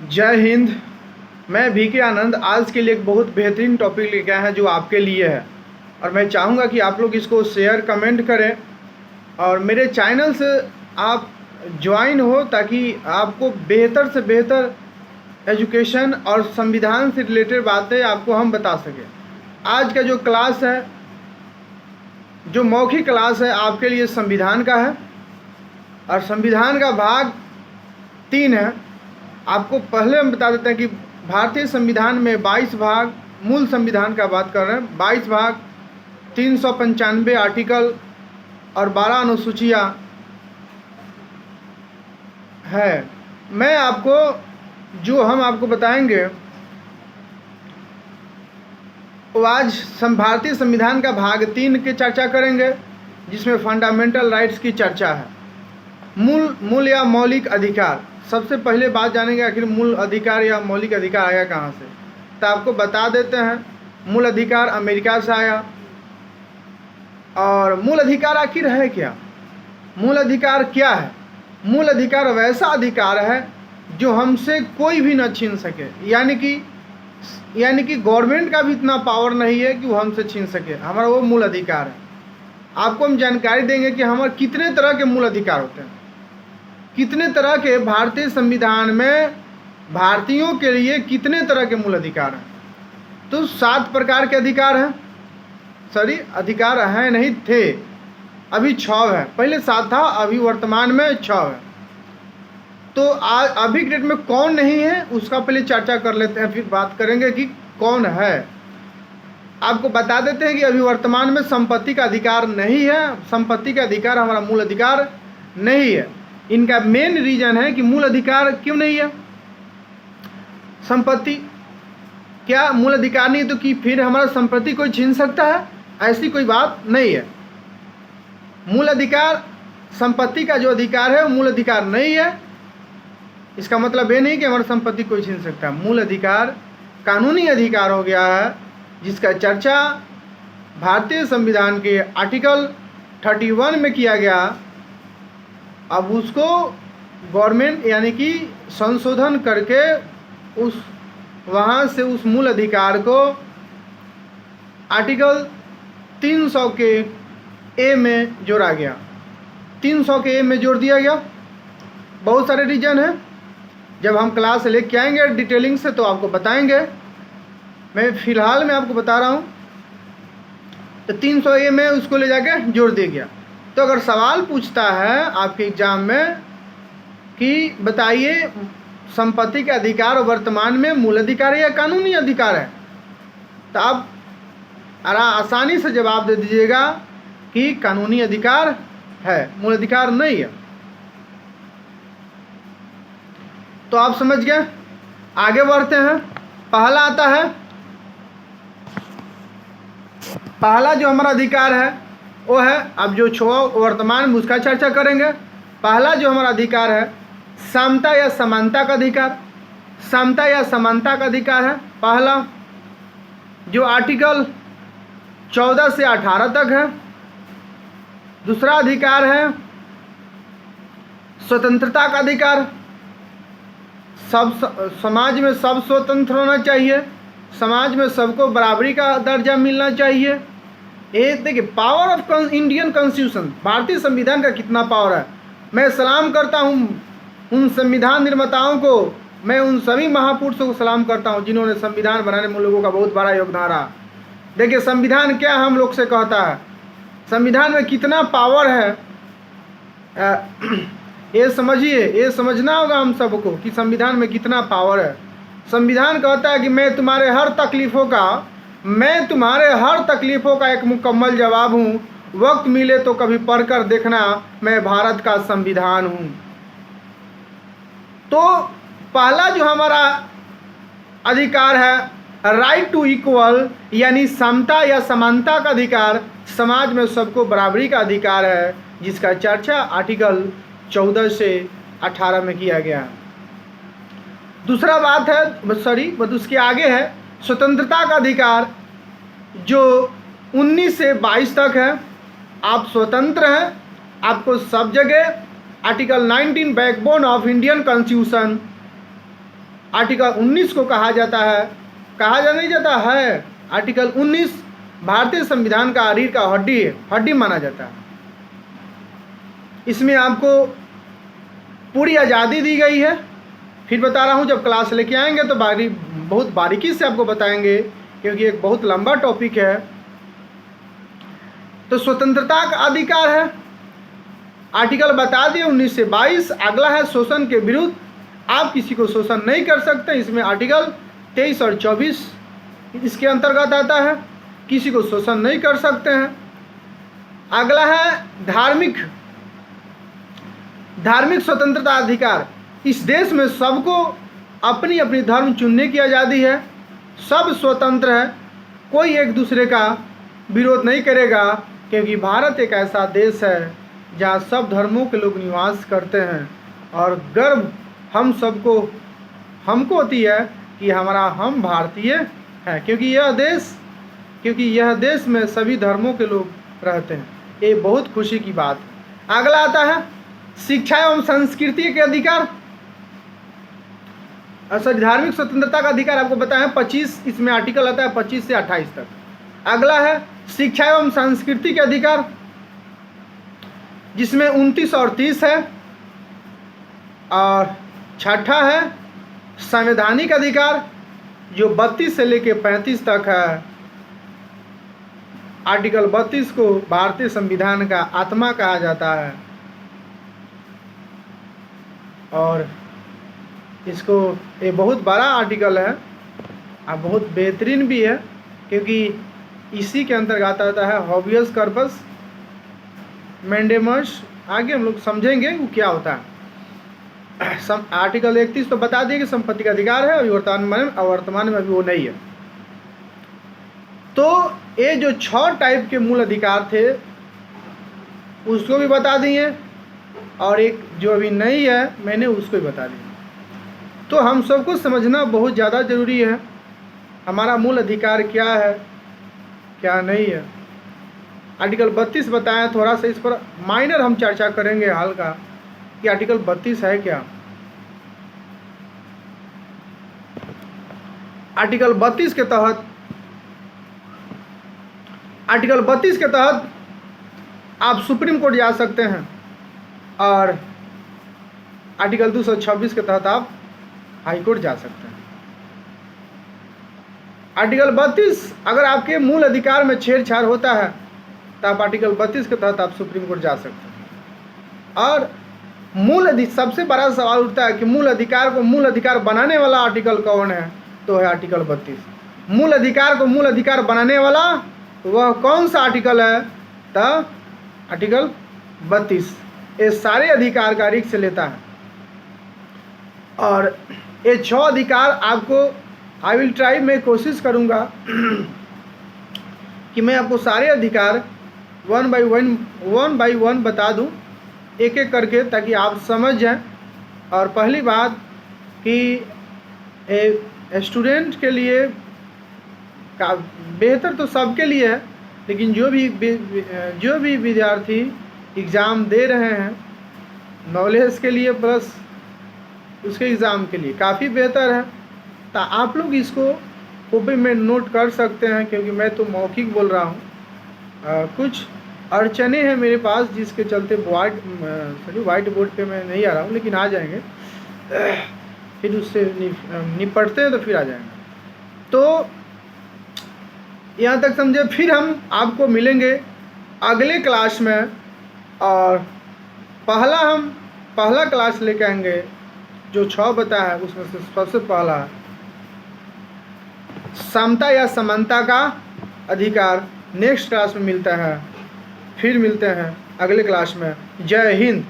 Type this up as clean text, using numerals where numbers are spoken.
जय हिंद। मैं VK आनंद आज के लिए एक बहुत बेहतरीन टॉपिक लेके आया है जो आपके लिए है, और मैं चाहूँगा कि आप लोग इसको शेयर कमेंट करें और मेरे चैनल से आप ज्वाइन हो ताकि आपको बेहतर से बेहतर एजुकेशन और संविधान से रिलेटेड बातें आपको हम बता सकें। आज का जो क्लास है, जो मौखिक क्लास है, आपके लिए संविधान का है और संविधान का भाग 3 है। आपको पहले हम बता देते हैं कि भारतीय संविधान में 22 भाग, मूल संविधान का बात कर रहे हैं, 22 भाग, 395 आर्टिकल और 12 अनुसूचियाँ है। मैं आपको जो हम आपको बताएंगे वो आज भारतीय संविधान का भाग 3 की चर्चा करेंगे, जिसमें फंडामेंटल राइट्स की चर्चा है। मूल या मौलिक अधिकार। सबसे पहले बात जानेंगे आखिर मूल अधिकार या मौलिक अधिकार आया कहाँ से। तो आपको बता देते हैं, मूल अधिकार अमेरिका से आया। और मूल अधिकार आखिर है क्या? मूल अधिकार क्या है? मूल अधिकार वैसा अधिकार है जो हमसे कोई भी न छीन सके, यानी कि गवर्नमेंट का भी इतना पावर नहीं है कि वो हमसे छीन सके। हमारा वो मूल अधिकार है। आपको हम जानकारी देंगे कि हमारे कितने तरह के मूल अधिकार होते हैं, कितने तरह के भारतीय संविधान में भारतीयों के लिए कितने तरह के मूल अधिकार हैं। तो 7 प्रकार के अधिकार हैं। अधिकार हैं, नहीं थे, अभी 6 है। पहले 7 था, अभी वर्तमान में 6 है। तो आज अभी के डेट में कौन नहीं है उसका पहले चर्चा कर लेते हैं, फिर बात करेंगे कि कौन है। आपको बता देते हैं कि अभी वर्तमान में संपत्ति का अधिकार नहीं है। संपत्ति का अधिकार हमारा मूल अधिकार नहीं है। इनका मेन रीजन है कि मूल अधिकार क्यों नहीं है। संपत्ति क्या मूल अधिकार नहीं है तो कि फिर हमारा संपत्ति कोई छीन सकता है? ऐसी कोई बात नहीं है। मूल अधिकार, संपत्ति का जो अधिकार है वो मूल अधिकार नहीं है। इसका मतलब ये नहीं कि हमारी संपत्ति कोई छीन सकता है। मूल अधिकार कानूनी अधिकार हो गया है, जिसका चर्चा भारतीय संविधान के आर्टिकल 31 में किया गया। अब उसको गवर्नमेंट यानी कि संशोधन करके वहाँ से उस मूल अधिकार को आर्टिकल 300 के ए में जोड़ा गया। 300 के ए में जोड़ दिया गया। बहुत सारे रीजन हैं, जब हम क्लास लेके आएंगे डिटेलिंग से तो आपको बताएंगे। मैं फ़िलहाल में आपको बता रहा हूँ। तो 300 ए में उसको ले जाके जोड़ दिया गया। तो अगर सवाल पूछता है आपके एग्ज़ाम में कि बताइए संपत्ति के अधिकार वर्तमान में मूल अधिकार है या कानूनी अधिकार है, तो आप आसानी से जवाब दे दीजिएगा कि कानूनी अधिकार है, मूल अधिकार नहीं है। तो आप समझ गए। आगे बढ़ते हैं। पहला आता है, पहला जो हमारा अधिकार है वो है, अब जो वर्तमान में उसका चर्चा करेंगे। पहला जो हमारा अधिकार है समता या समानता का अधिकार। समता या समानता का अधिकार है पहला, जो आर्टिकल 14 से 18 तक है। दूसरा अधिकार है स्वतंत्रता का अधिकार। समाज में सब स्वतंत्र होना चाहिए, समाज में सबको बराबरी का दर्जा मिलना चाहिए। ये देखिए पावर ऑफ इंडियन कॉन्स्टिट्यूशन, भारतीय संविधान का कितना पावर है। मैं सलाम करता हूँ उन संविधान निर्माताओं को, मैं उन सभी महापुरुषों को सलाम करता हूँ जिन्होंने संविधान बनाने में लोगों का बहुत बड़ा योगदान रहा। देखिए संविधान क्या हम लोग से कहता है, संविधान में कितना पावर है, ये समझिए, ये समझना होगा हम सबको कि संविधान में कितना पावर है। संविधान कहता है कि मैं तुम्हारे हर तकलीफ़ों का एक मुकम्मल जवाब हूँ। वक्त मिले तो कभी पढ़कर देखना, मैं भारत का संविधान हूँ। तो पहला जो हमारा अधिकार है राइट टू इक्वल, यानी समता या समानता का अधिकार। समाज में सबको बराबरी का अधिकार है, जिसका चर्चा आर्टिकल 14 से 18 में किया गया। दूसरा बात है, उसके आगे है स्वतंत्रता का अधिकार, जो 19 से 22 तक है। आप स्वतंत्र हैं, आपको सब जगह article 19 backbone of Indian constitution, article 19 को कहा जाता है, नहीं जाता है, आर्टिकल 19 भारतीय संविधान का रीढ़ का हड्डी माना जाता है। इसमें आपको पूरी आज़ादी दी गई है। फिर बता रहा हूँ, जब क्लास लेके आएंगे तो बहुत बारीकी से आपको बताएंगे, क्योंकि एक बहुत लंबा टॉपिक है। तो स्वतंत्रता का अधिकार है, आर्टिकल बता दिए 19 से 22। अगला है शोषण के विरुद्ध, आप किसी को शोषण नहीं कर सकते, इसमें आर्टिकल 23 और 24 इसके अंतर्गत आता है, किसी को शोषण नहीं कर सकते हैं। अगला है धार्मिक स्वतंत्रता अधिकार। इस देश में सबको अपनी अपनी धर्म चुनने की आज़ादी है, सब स्वतंत्र है, कोई एक दूसरे का विरोध नहीं करेगा, क्योंकि भारत एक ऐसा देश है जहाँ सब धर्मों के लोग निवास करते हैं। और गर्व हमको होती है कि हम भारतीय हैं, क्योंकि यह देश में सभी धर्मों के लोग रहते हैं। ये बहुत खुशी की बात है। अगला आता है शिक्षा एवं संस्कृति के अधिकार। धार्मिक स्वतंत्रता का अधिकार आपको बताया 25, इसमें आर्टिकल आता है 25 से 28 तक। अगला है शिक्षा एवं संस्कृति के अधिकार, जिसमें 29 और 30 है। और छठा है संवैधानिक अधिकार, जो 32 से लेकर 35 तक है। आर्टिकल 32 को भारतीय संविधान का आत्मा कहा जाता है, और इसको ये बहुत बड़ा आर्टिकल है और बहुत बेहतरीन भी है, क्योंकि इसी के अंतर्गत आता है हॉबियस कॉर्पस मैंडेमस। आगे हम लोग समझेंगे वो क्या होता है। आर्टिकल 31 तो बता दिए कि संपत्ति का अधिकार है, अभी वर्तमान में अभी वो नहीं है। तो ये जो 6 टाइप के मूल अधिकार थे उसको भी बता दिए, और एक जो अभी नहीं है मैंने उसको भी बता दिया। तो हम सबको समझना बहुत ज़्यादा ज़रूरी है, हमारा मूल अधिकार क्या है क्या नहीं है। आर्टिकल 32 बताया, थोड़ा सा इस पर माइनर हम चर्चा करेंगे हल्का कि आर्टिकल 32 है क्या। आर्टिकल 32 के तहत आप सुप्रीम कोर्ट जा सकते हैं, और आर्टिकल 226 के तहत आप हाई कोर्ट जा सकते हैं। आर्टिकल 32 अगर आपके मूल अधिकार में छेड़छाड़ होता है तो आप आर्टिकल 32 के तहत आप सुप्रीम कोर्ट जा सकते हैं। और सबसे बड़ा सवाल उठता है कि मूल अधिकार को मूल अधिकार बनाने वाला आर्टिकल कौन है, तो है आर्टिकल 32। मूल अधिकार को मूल अधिकार बनाने वाला वह कौन सा आर्टिकल है, तो आर्टिकल 32। ये सारे अधिकार का रिक्स लेता है, और ये 6 अधिकार आपको आई विल ट्राई, मैं कोशिश करूँगा कि मैं आपको सारे अधिकार वन बाई वन बता दूं, एक एक करके, ताकि आप समझ जाएं। और पहली बात कि स्टूडेंट के लिए का बेहतर तो सबके लिए है, लेकिन जो भी विद्यार्थी एग्ज़ाम दे रहे हैं नॉलेज के लिए प्लस उसके एग्ज़ाम के लिए काफ़ी बेहतर है। तो आप लोग इसको कॉपी में नोट कर सकते हैं, क्योंकि मैं तो मौखिक बोल रहा हूँ। कुछ अड़चने हैं मेरे पास, जिसके चलते वाइट बोर्ड पे मैं नहीं आ रहा हूँ, लेकिन आ जाएंगे, फिर उससे निपटते हैं तो फिर आ जाएंगे। तो यहाँ तक समझे, फिर हम आपको मिलेंगे अगले क्लास में, और पहला क्लास लेके आएंगे जो 6 बता है, उसमें से सबसे पहला समता या समानता का अधिकार। नेक्स्ट क्लास में मिलता है, फिर मिलते हैं अगले क्लास में। जय हिंद।